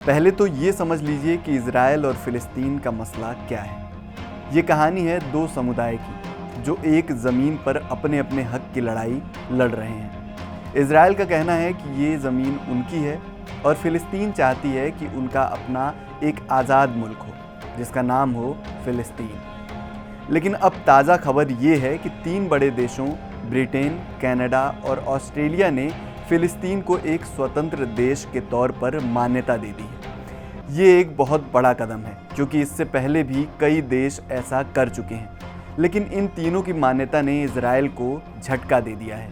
पहले तो ये समझ लीजिए कि इजराइल और फिलिस्तीन का मसला क्या है। ये कहानी है दो समुदाय की जो एक ज़मीन पर अपने अपने हक की लड़ाई लड़ रहे हैं। इजराइल का कहना है कि ये ज़मीन उनकी है और फिलिस्तीन चाहती है कि उनका अपना एक आज़ाद मुल्क हो जिसका नाम हो फिलिस्तीन। लेकिन अब ताज़ा खबर ये है कि 3 बड़े देशों ब्रिटेन, कनाडा और ऑस्ट्रेलिया ने फिलिस्तीन को एक स्वतंत्र देश के तौर पर मान्यता दे दी है। ये एक बहुत बड़ा कदम है क्योंकि इससे पहले भी कई देश ऐसा कर चुके हैं, लेकिन इन तीनों की मान्यता ने इजराइल को झटका दे दिया है।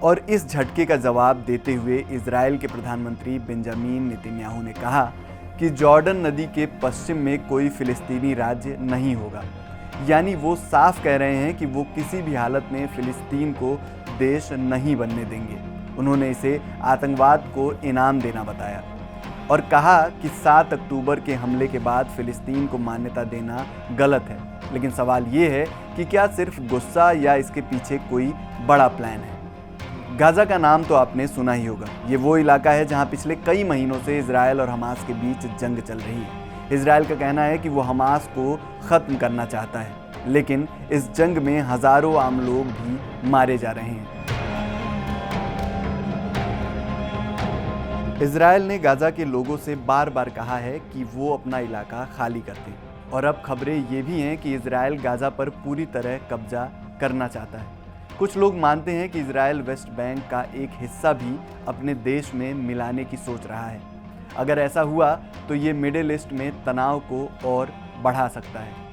और इस झटके का जवाब देते हुए इजराइल के प्रधानमंत्री बेंजामिन नेतन्याहू ने कहा कि जॉर्डन नदी के पश्चिम में कोई फिलिस्तीनी राज्य नहीं होगा। यानी वो साफ कह रहे हैं कि वो किसी भी हालत में फिलिस्तीन को देश नहीं बनने देंगे। उन्होंने इसे आतंकवाद को इनाम देना बताया और कहा कि 7 अक्टूबर के हमले के बाद फिलिस्तीन को मान्यता देना गलत है। लेकिन सवाल ये है कि क्या सिर्फ गुस्सा या इसके पीछे कोई बड़ा प्लान है। गाज़ा का नाम तो आपने सुना ही होगा। ये वो इलाका है जहां पिछले कई महीनों से इजराइल और हमास के बीच जंग चल रही है। इजराइल का कहना है कि वो हमास को ख़त्म करना चाहता है, लेकिन इस जंग में हज़ारों आम लोग भी मारे जा रहे हैं। इजराइल ने गाज़ा के लोगों से बार बार कहा है कि वो अपना इलाका खाली कर दें और अब खबरें ये भी हैं कि इजराइल गाज़ा पर पूरी तरह कब्जा करना चाहता है। कुछ लोग मानते हैं कि इजराइल वेस्ट बैंक का एक हिस्सा भी अपने देश में मिलाने की सोच रहा है। अगर ऐसा हुआ तो ये मिडिल ईस्ट में तनाव को और बढ़ा सकता है।